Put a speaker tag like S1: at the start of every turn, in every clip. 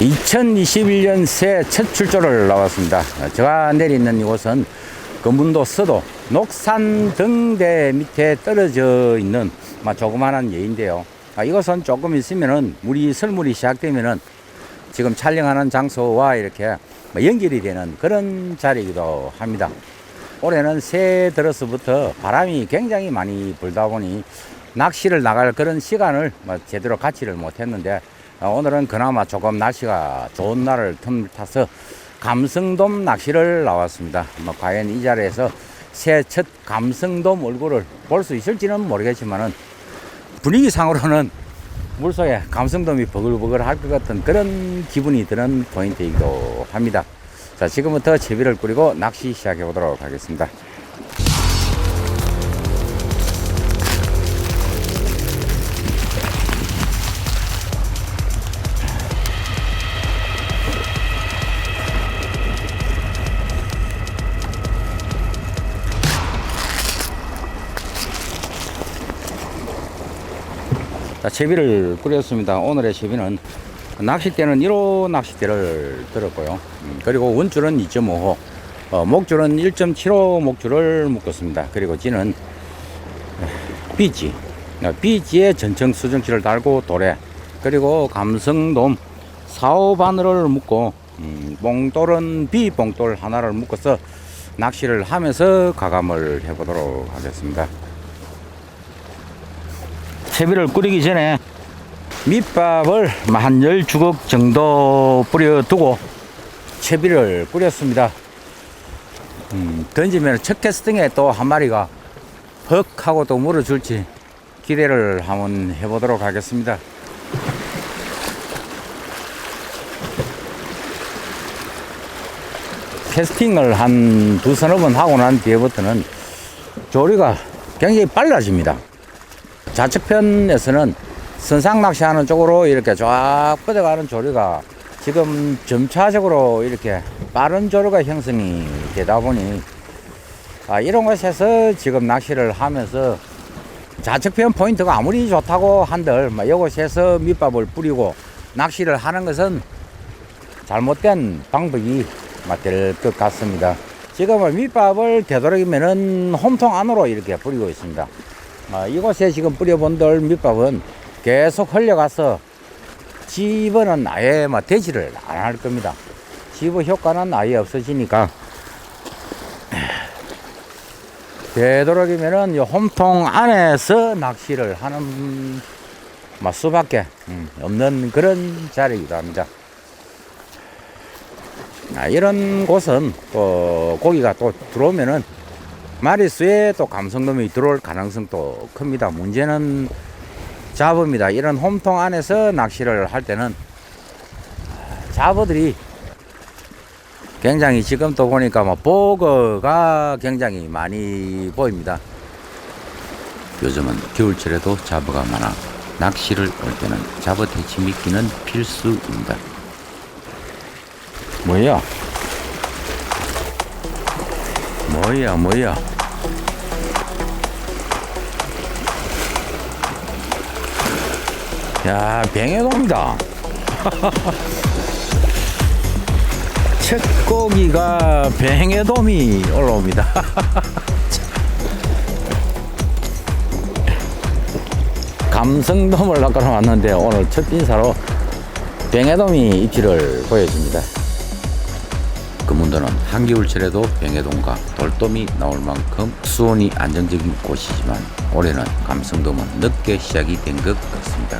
S1: 2021년 새 첫 출조를 나왔습니다. 제가 내리는 이곳은 금문도 서도 녹산 등대 밑에 떨어져 있는 조그마한 예인데요. 이것은 조금 있으면은 설물이 시작되면은 지금 촬영하는 장소와 이렇게 연결이 되는 그런 자리이기도 합니다. 올해는 새해 들어서부터 바람이 굉장히 많이 불다 보니 낚시를 나갈 그런 시간을 제대로 갖지를 못했는데, 오늘은 그나마 조금 날씨가 좋은 날을 틈을 타서 감성돔 낚시를 나왔습니다. 과연 이 자리에서 새해 첫 감성돔 얼굴을 볼 수 있을지는 모르겠지만은 분위기상으로는 물속에 감성돔이 버글버글 할 것 같은 그런 기분이 드는 포인트이기도 합니다. 자, 지금부터 채비를 꾸리고 낚시 시작해 보도록 하겠습니다. 자, 채비를 꾸렸습니다. 오늘의 채비는 낚싯대는 1호 낚싯대를 들었고요. 그리고 원줄은 2.5호, 목줄은 1.75 목줄을 묶었습니다. 그리고 찌는 비지에 전청 수정치를 달고 도래, 그리고 감성돔 4호 바늘을 묶고 봉돌은 비봉돌 하나를 묶어서 낚시를 하면서 가감을 해보도록 하겠습니다. 채비를 꾸리기 전에 밑밥을 한 10주걱 정도 뿌려두고 채비를 꾸렸습니다. 던지면 첫 캐스팅에 또 한 마리가 헉 하고 또 물어줄지 기대를 한번 해보도록 하겠습니다. 캐스팅을 한 두서너 번 하고 난 뒤에부터는 조리가 굉장히 빨라집니다. 좌측편에서는 선상 낚시하는 쪽으로 이렇게 쫙 뻗어가는 조류가 지금 점차적으로 이렇게 빠른 조류가 형성이 되다 보니 이런 곳에서 지금 낚시를 하면서 좌측편 포인트가 아무리 좋다고 한들 이곳에서 밑밥을 뿌리고 낚시를 하는 것은 잘못된 방법이 될 것 같습니다. 지금은 밑밥을 되도록이면은 홈통 안으로 이렇게 뿌리고 있습니다. 이곳에 지금 뿌려본들 밑밥은 계속 흘려가서 집어는 아예 되지를 안 할 겁니다. 집어 효과는 아예 없어지니까 되도록이면은 홈통 안에서 낚시를 하는 수밖에 없는 그런 자리이기도 합니다. 이런 곳은 또 고기가 또 들어오면은 마리수에 또 감성돔이 들어올 가능성도 큽니다. 문제는 잡어입니다. 이런 홈통 안에서 낚시를 할 때는 잡어들이 굉장히 지금 또 보니까 보거가 굉장히 많이 보입니다. 요즘은 겨울철에도 잡어가 많아 낚시를 올 때는 잡어 대치 미끼는 필수입니다. 뭐야? 야, 뱅에돔이다. 첫 고기가 뱅에돔이 올라옵니다. 감성돔을 낚으러 왔는데 오늘 첫 인사로 뱅에돔이 입질을 보여줍니다. 금문도는 한겨울철에도 뱅에돔과 돌돔이 나올 만큼 수온이 안정적인 곳이지만 올해는 감성돔은 늦게 시작이 된 것 같습니다.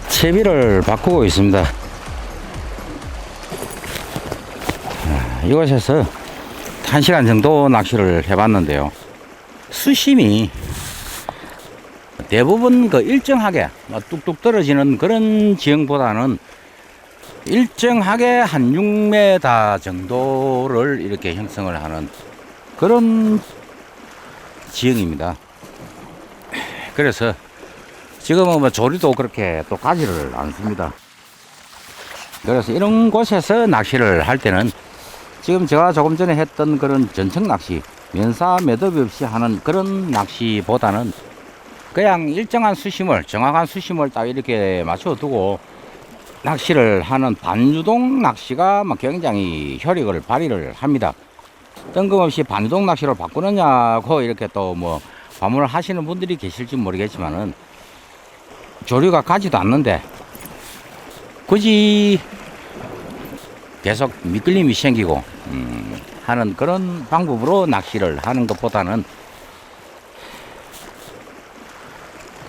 S1: 채비를 바꾸고 있습니다. 이곳에서 1시간 정도 낚시를 해봤는데요. 수심이 대부분 일정하게 뚝뚝 떨어지는 그런 지형보다는 일정하게 한 6m 정도를 이렇게 형성을 하는 그런 지형입니다. 그래서 지금은 조리도 그렇게 또 가지를 않습니다. 그래서 이런 곳에서 낚시를 할 때는 지금 제가 조금 전에 했던 그런 전청 낚시, 면사 매듭이 없이 하는 그런 낚시보다는 그냥 일정한 수심을, 정확한 수심을 딱 이렇게 맞춰두고 낚시를 하는 반유동 낚시가 막 굉장히 효력을 발휘를 합니다. 뜬금없이 반유동 낚시로 바꾸느냐고 이렇게 또 뭐 반문을 하시는 분들이 계실지 모르겠지만은 조류가 가지도 않는데 굳이 계속 미끌림이 생기고 하는 그런 방법으로 낚시를 하는 것보다는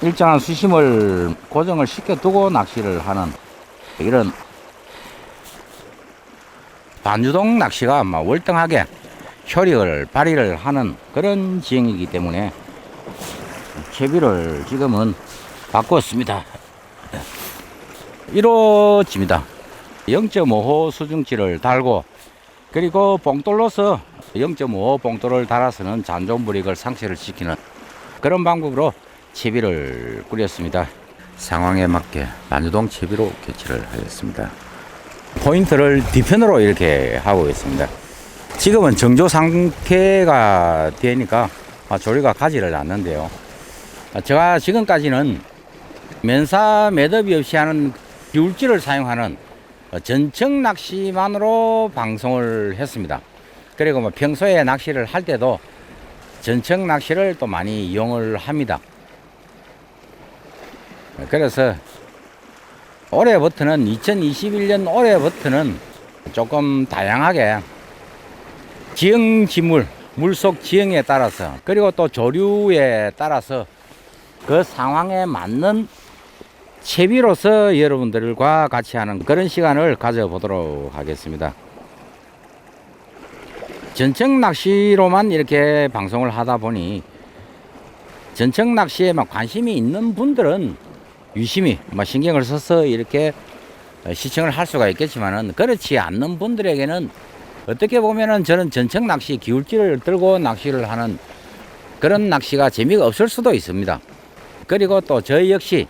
S1: 일정한 수심을 고정을 시켜두고 낚시를 하는 이런 반유동 낚시가 아마 월등하게 효력을 발휘를 하는 그런 지형이기 때문에 채비를 지금은 바꾸었습니다. 이루어집니다. 0.5호 수중치를 달고 그리고 봉돌로서 0.5호 봉돌을 달아서는 잔존 불익을 상쇄를 시키는 그런 방법으로 채비를 꾸렸습니다. 상황에 맞게 반유동 채비로 교체를 하였습니다. 포인트를 뒤편으로 이렇게 하고 있습니다. 지금은 정조 상태가 되니까 조류가 가지를 않는데요. 제가 지금까지는 면사 매듭이 없이 하는 기울지를 사용하는 전청 낚시만으로 방송을 했습니다. 그리고 뭐 평소에 낚시를 할 때도 전청 낚시를 또 많이 이용을 합니다. 그래서 올해부터는 2021년 올해부터는 조금 다양하게 지형 지물, 물속 지형에 따라서 그리고 또 조류에 따라서 그 상황에 맞는 채비로서 여러분들과 같이 하는 그런 시간을 가져보도록 하겠습니다. 전청 낚시로만 이렇게 방송을 하다 보니 전청 낚시에 막 관심이 있는 분들은 유심히 신경을 써서 이렇게 시청을 할 수가 있겠지만은 그렇지 않는 분들에게는 어떻게 보면은 저는 전청 낚시 기울지를 들고 낚시를 하는 그런 낚시가 재미가 없을 수도 있습니다. 그리고 또 저희 역시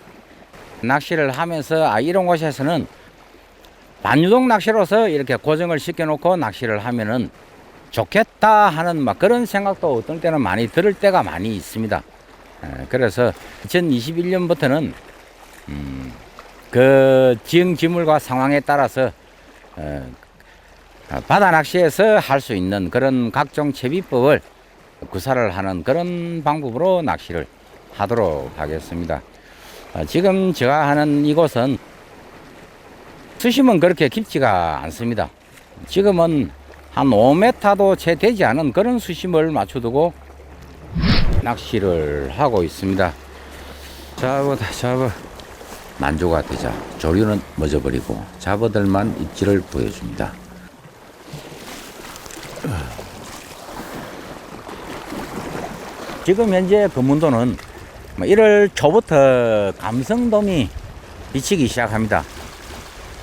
S1: 낚시를 하면서 이런 곳에서는 반유동 낚시로서 이렇게 고정을 시켜놓고 낚시를 하면은 좋겠다 하는 그런 생각도 어떤 때는 많이 들을 때가 많이 있습니다. 그래서 2021년부터는 그 지형 지물과 상황에 따라서 바다 낚시에서 할 수 있는 그런 각종 채비법을 구사를 하는 그런 방법으로 낚시를 하도록 하겠습니다. 지금 제가 하는 이곳은 수심은 그렇게 깊지가 않습니다. 지금은 한 5m도 채 되지 않은 그런 수심을 맞춰두고 낚시를 하고 있습니다. 잡아 만조가 되자 조류는 멎어버리고 잡어들만 입질을 보여줍니다. 지금 현재 금문도는 1월 초부터 감성돔이 비치기 시작합니다.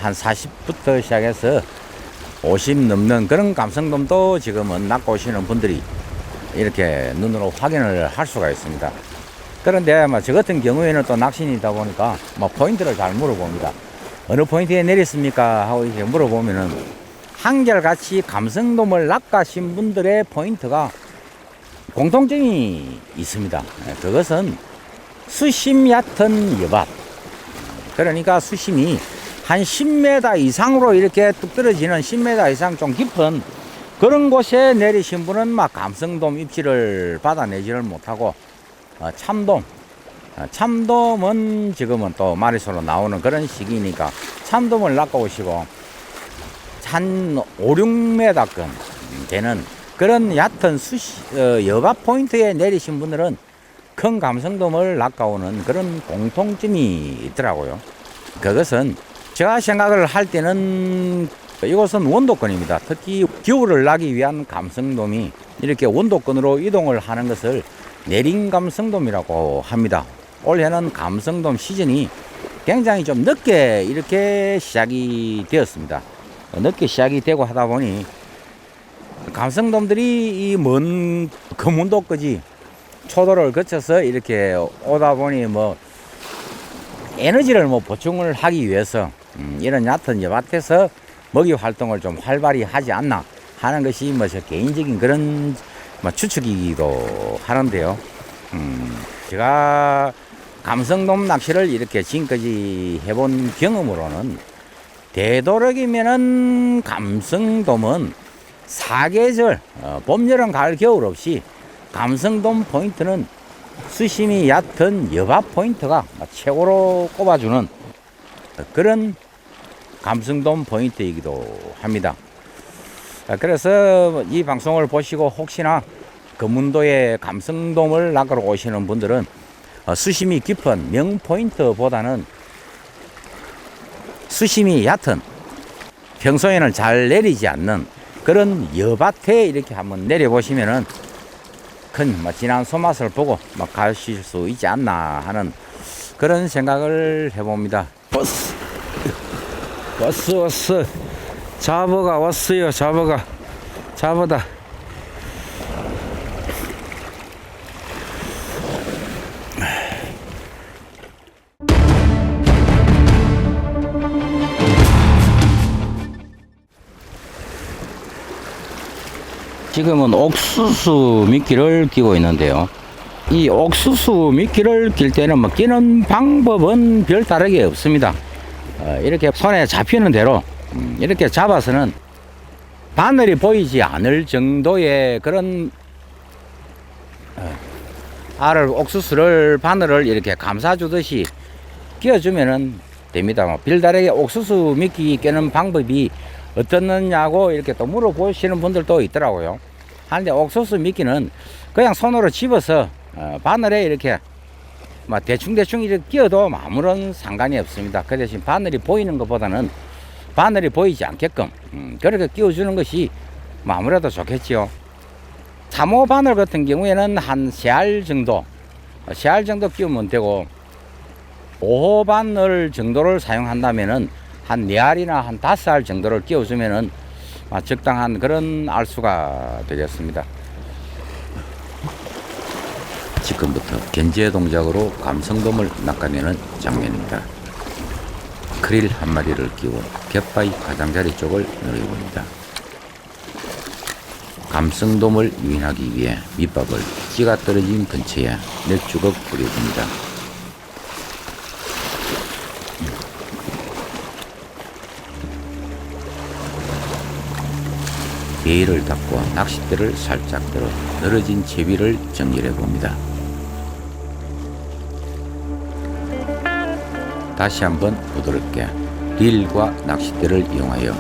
S1: 한 40부터 시작해서 50 넘는 그런 감성돔도 지금은 낚고 오시는 분들이 이렇게 눈으로 확인을 할 수가 있습니다. 그런데 저 같은 경우에는 또 낚시인이다 보니까 포인트를 잘 물어봅니다. 어느 포인트에 내렸습니까? 하고 이렇게 물어보면은 한결같이 감성돔을 낚아신 분들의 포인트가 공통점이 있습니다. 그것은 수심 얕은 여밭. 그러니까 수심이 한 10m 이상으로 이렇게 뚝 떨어지는 10m 이상 좀 깊은 그런 곳에 내리신 분은 감성돔 입질을 받아내지를 못하고 참돔은 지금은 또 마리수로 나오는 그런 시기니까 참돔을 낚아오시고 한 5, 6m권 되는 그런 얕은 여밭 포인트에 내리신 분들은 큰 감성돔을 낚아오는 그런 공통점이 있더라고요. 그것은 제가 생각을 할 때는 이곳은 원도권입니다. 특히 겨울을 나기 위한 감성돔이 이렇게 원도권으로 이동을 하는 것을 내린 감성돔이라고 합니다. 올해는 감성돔 시즌이 굉장히 좀 늦게 이렇게 시작이 되었습니다. 늦게 시작이 되고 하다 보니 감성돔들이 이 먼 금운도까지 초도를 거쳐서 이렇게 오다 보니 에너지를 보충을 하기 위해서 이런 얕은 여밭에서 먹이 활동을 좀 활발히 하지 않나 하는 것이 저 개인적인 그런 추측이기도 하는데요. 제가 감성돔 낚시를 이렇게 지금까지 해본 경험으로는 되도록이면은 감성돔은 사계절 봄, 여름, 가을, 겨울 없이 감성돔 포인트는 수심이 얕은 여바 포인트가 최고로 꼽아주는 그런 감성돔 포인트이기도 합니다. 그래서 이 방송을 보시고 혹시나 금문도에 감성돔을 낚으러 오시는 분들은 수심이 깊은 명포인트보다는 수심이 얕은 평소에는 잘 내리지 않는 그런 여밭에 이렇게 한번 내려보시면은 큰 진한 손맛을 보고 가실 수 있지 않나 하는 그런 생각을 해봅니다. 왔어. 잡어가 왔어요. 잡어다. 지금은 옥수수 미끼를 끼고 있는데요. 이 옥수수 미끼를 낄 때는 끼는 방법은 별 다르게 없습니다. 이렇게 손에 잡히는 대로 이렇게 잡아서는 바늘이 보이지 않을 정도의 그런 옥수수를 바늘을 이렇게 감싸주듯이 끼워주면은 됩니다. 별다르게 옥수수 미끼 끼는 방법이 어떻느냐고 이렇게 또 물어보시는 분들도 있더라고요. 하는데 옥수수 미끼는 그냥 손으로 집어서 바늘에 이렇게 대충 이렇게 끼워도 아무런 상관이 없습니다. 그 대신 바늘이 보이는 것보다는 바늘이 보이지 않게끔 그렇게 끼워주는 것이 아무래도 좋겠지요. 3호 바늘 같은 경우에는 한 3알 정도 끼우면 되고 5호 바늘 정도를 사용한다면은 한 4알이나 한 5알 정도를 끼워주면은 적당한 그런 알수가 되겠습니다. 지금부터 견제 동작으로 감성돔을 낚아내는 장면입니다. 크릴 한 마리를 끼워 갯바위 가장자리 쪽을 노려봅니다. 감성돔을 유인하기 위해 밑밥을 찌가 떨어진 근처에 몇 주걱 뿌려줍니다. 베일을 닫고 낚싯대를 살짝 들어 늘어진 채비를 정렬해 봅니다. 다시 한번 부드럽게 릴과 낚싯대를 이용하여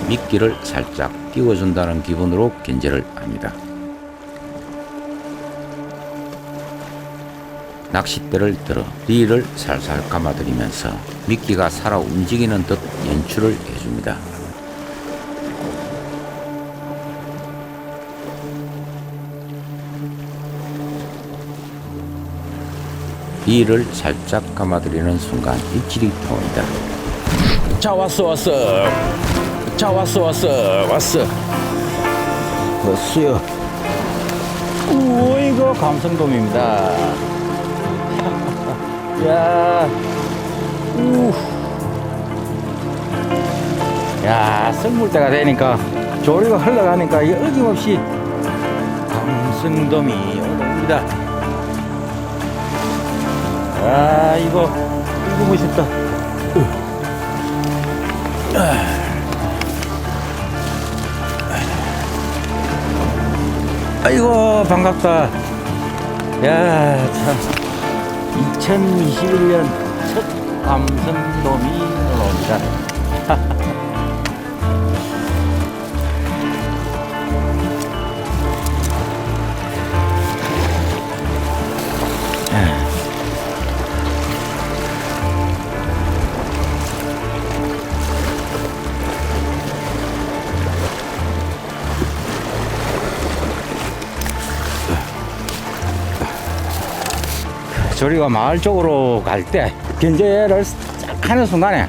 S1: 미끼를 살짝 띄워준다는 기분으로 견제를 합니다. 낚싯대를 들어 릴을 살살 감아들이면서 미끼가 살아 움직이는 듯 연출을 해줍니다. 릴을 살짝 감아들이는 순간 입질이 나옵니다. 자, 왔어요. 이거 감성돔입니다. 야, 썰물 때가 되니까 조리가 흘러가니까 어김없이 감성돔이 올라옵니다. 이거 멋있다. 아이고, 반갑다. 야, 참. 2021년 첫 감성돔이 올라옵니다. 저리가 마을 쪽으로 갈 때 견제를 싹 하는 순간에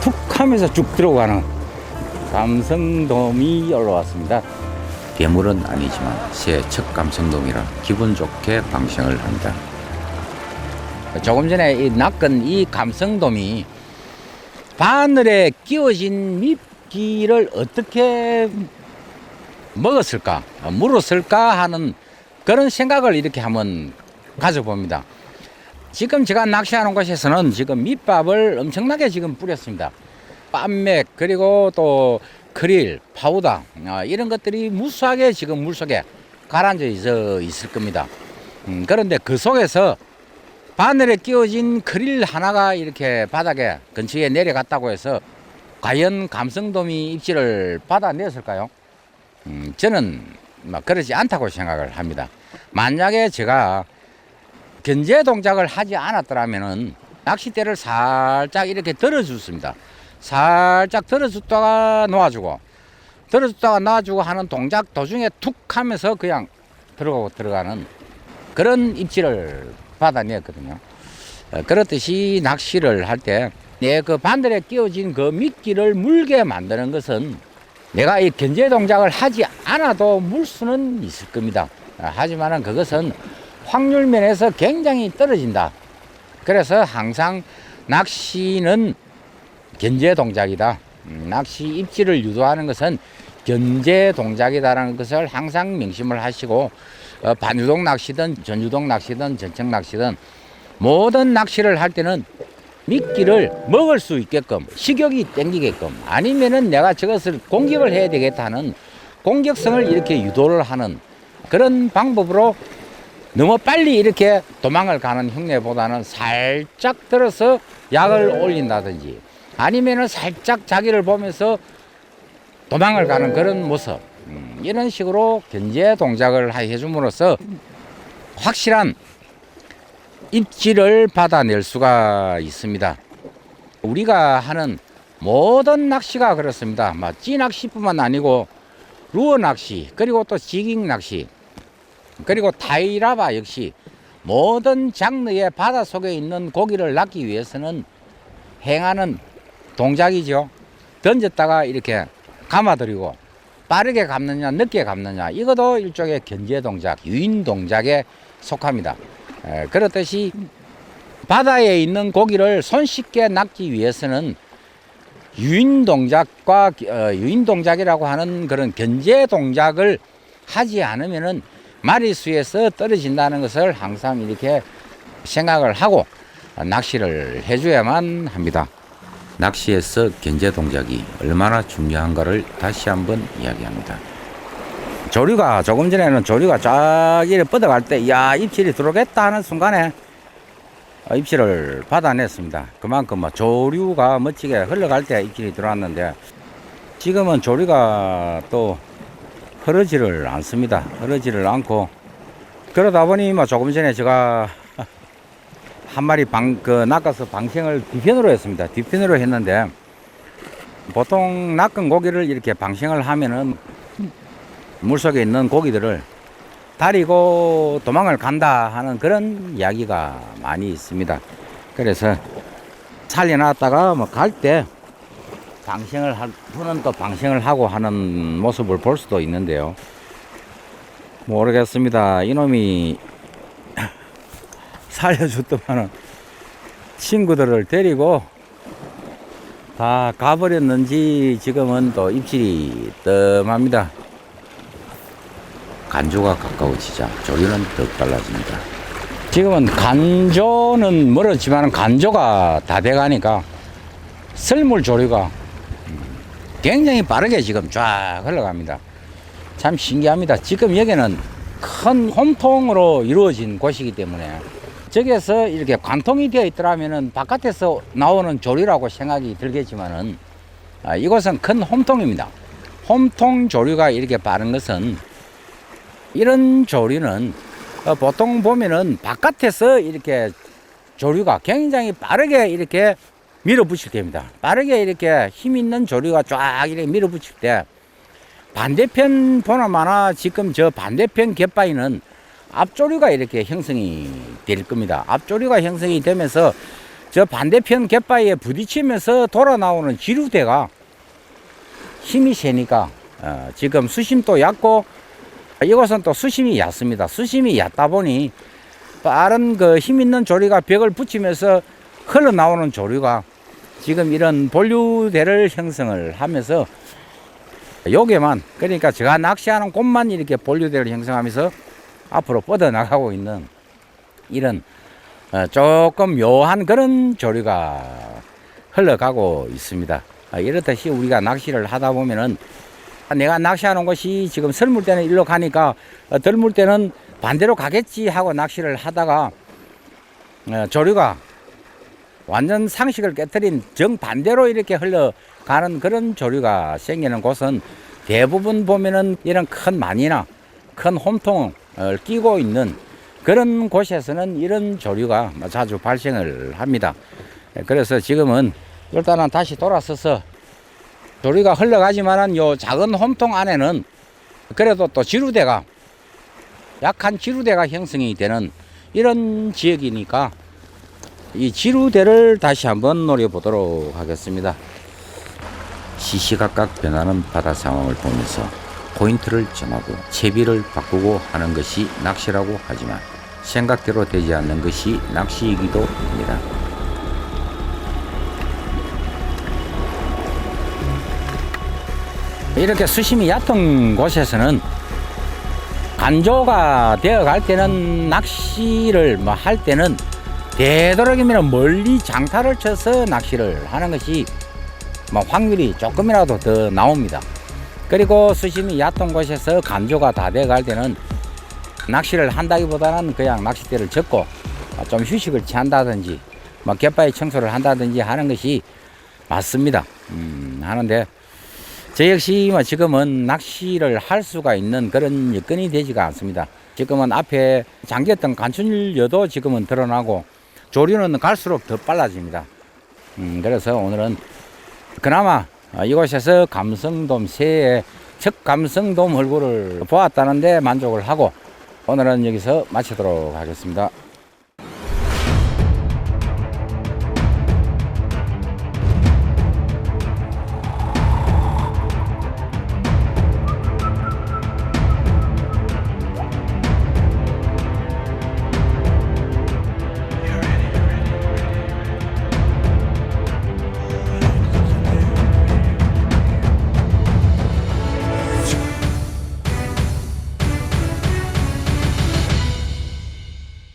S1: 툭 하면서 쭉 들어가는 감성돔이 올라왔습니다. 괴물은 아니지만 새 첫 감성돔이라 기분 좋게 방생을 합니다. 조금 전에 낚은 이 감성돔이 바늘에 끼워진 미끼를 어떻게 먹었을까, 물었을까 하는 그런 생각을 이렇게 한번 가져봅니다. 지금 제가 낚시하는 곳에서는 지금 밑밥을 엄청나게 지금 뿌렸습니다. 빰맥 그리고 또 크릴, 파우더 이런 것들이 무수하게 지금 물속에 가라앉아 있을 겁니다. 그런데 그 속에서 바늘에 끼워진 크릴 하나가 이렇게 바닥에 근처에 내려갔다고 해서 과연 감성돔이 입질을 받아냈을까요? 저는 그러지 않다고 생각을 합니다. 만약에 제가 견제 동작을 하지 않았더라면은 낚싯대를 살짝 이렇게 들어줬습니다. 살짝 들어줬다가 놓아주고 하는 동작 도중에 툭 하면서 그냥 들어가는 그런 입질을 받아냈거든요. 그렇듯이 낚시를 할 때 내 그 바늘에 끼워진 그 미끼를 물게 만드는 것은 내가 이 견제 동작을 하지 않아도 물 수는 있을 겁니다. 하지만은 그것은 확률 면에서 굉장히 떨어진다. 그래서 항상 낚시는 견제 동작이다. 낚시 입질을 유도하는 것은 견제 동작이다라는 것을 항상 명심을 하시고 반유동 낚시든 전유동 낚시든 전청 낚시든 모든 낚시를 할 때는 미끼를 먹을 수 있게끔 식욕이 땡기게끔 아니면은 내가 저것을 공격을 해야 되겠다는 공격성을 이렇게 유도를 하는 그런 방법으로 너무 빨리 이렇게 도망을 가는 흉내보다는 살짝 들어서 약을 올린다든지 아니면은 살짝 자기를 보면서 도망을 가는 그런 모습 이런 식으로 견제 동작을 해줌으로써 확실한 입질을 받아낼 수가 있습니다. 우리가 하는 모든 낚시가 그렇습니다. 찌낚시뿐만 아니고 루어 낚시 그리고 또 지깅 낚시 그리고 타이라바 역시 모든 장르의 바닷속에 있는 고기를 낚기 위해서는 행하는 동작이죠. 던졌다가 이렇게 감아들이고 빠르게 감느냐 늦게 감느냐 이것도 일종의 견제 동작, 유인 동작에 속합니다. 그렇듯이 바다에 있는 고기를 손쉽게 낚기 위해서는 유인 동작이라고 하는 그런 견제 동작을 하지 않으면은 마리수에서 떨어진다는 것을 항상 이렇게 생각을 하고 낚시를 해줘야만 합니다. 낚시에서 견제 동작이 얼마나 중요한가를 다시 한번 이야기합니다. 조류가 조금 전에는 조류가 쫙 이렇게 뻗어갈 때 야 입질이 들어오겠다 하는 순간에 입질을 받아냈습니다. 그만큼 조류가 멋지게 흘러갈 때 입질이 들어왔는데 지금은 조류가 또 흐르지를 않습니다. 흐르지를 않고 그러다 보니 조금 전에 제가 한 마리 낚아서 방생을 뒤편으로 했습니다. 뒤편으로 했는데 보통 낚은 고기를 이렇게 방생을 하면은 물속에 있는 고기들을 다리고 도망을 간다 하는 그런 이야기가 많이 있습니다. 그래서 살려놨다가 갈 때 부는 또 방생을 하고 하는 모습을 볼 수도 있는데요. 모르겠습니다. 이놈이 살려줬더만은 친구들을 데리고 다 가버렸는지 지금은 또 입질이 뜸합니다. 간조가 가까워지자 조류는 더욱 빨라집니다. 지금은 간조는 멀었지만 간조가 다 돼가니까 썰물 조류가 굉장히 빠르게 지금 쫙 흘러갑니다. 참 신기합니다. 지금 여기는 큰 홈통으로 이루어진 곳이기 때문에 저기에서 이렇게 관통이 되어 있더라면은 바깥에서 나오는 조류라고 생각이 들겠지만은 이곳은 큰 홈통입니다. 홈통 조류가 이렇게 빠른 것은 이런 조류는 보통 보면은 바깥에서 이렇게 조류가 굉장히 빠르게 이렇게 밀어붙일 때입니다. 빠르게 이렇게 힘 있는 조류가 쫙 이렇게 밀어붙일 때 반대편 보나마나 지금 저 반대편 갯바위는 앞조류가 이렇게 형성이 될 겁니다. 앞조류가 형성이 되면서 저 반대편 갯바위에 부딪히면서 돌아 나오는 지류대가 힘이 세니까 지금 수심도 얕고 이곳은 또 수심이 얕습니다. 수심이 얕다 보니 빠른 그 힘 있는 조류가 벽을 붙이면서 흘러나오는 조류가 지금 이런 본류대를 형성을 하면서 요게만 그러니까 제가 낚시하는 곳만 이렇게 본류대를 형성하면서 앞으로 뻗어나가고 있는 이런 조금 묘한 그런 조류가 흘러가고 있습니다. 이렇듯이 우리가 낚시를 하다 보면은 내가 낚시하는 곳이 지금 설물 때는 일로 가니까 덜물 때는 반대로 가겠지 하고 낚시를 하다가 조류가 완전 상식을 깨뜨린 정반대로 이렇게 흘러가는 그런 조류가 생기는 곳은 대부분 보면은 이런 큰 만이나 큰 홈통을 끼고 있는 그런 곳에서는 이런 조류가 자주 발생을 합니다. 그래서 지금은 일단은 다시 돌아서서 조류가 흘러가지만은 요 작은 홈통 안에는 그래도 또 지루대가 약한 지루대가 형성이 되는 이런 지역이니까 이 지루대를 다시 한번 노려보도록 하겠습니다. 시시각각 변하는 바다 상황을 보면서 포인트를 정하고 채비를 바꾸고 하는 것이 낚시라고 하지만 생각대로 되지 않는 것이 낚시이기도 합니다. 이렇게 수심이 얕은 곳에서는 간조가 되어 갈 때는 낚시를 할 때는 되도록이면 멀리 장타를 쳐서 낚시를 하는 것이 확률이 조금이라도 더 나옵니다. 그리고 수심이 얕은 곳에서 간조가 다 되어 갈 때는 낚시를 한다기보다는 그냥 낚싯대를 접고 좀 휴식을 취한다든지 갯바위 청소를 한다든지 하는 것이 맞습니다. 하는데 저 역시 지금은 낚시를 할 수가 있는 그런 여건이 되지가 않습니다. 지금은 앞에 잠겼던 간춘여도 지금은 드러나고 조류는 갈수록 더 빨라집니다. 그래서 오늘은 그나마 이곳에서 감성돔 새의 첫 감성돔 얼굴을 보았다는데 만족을 하고 오늘은 여기서 마치도록 하겠습니다.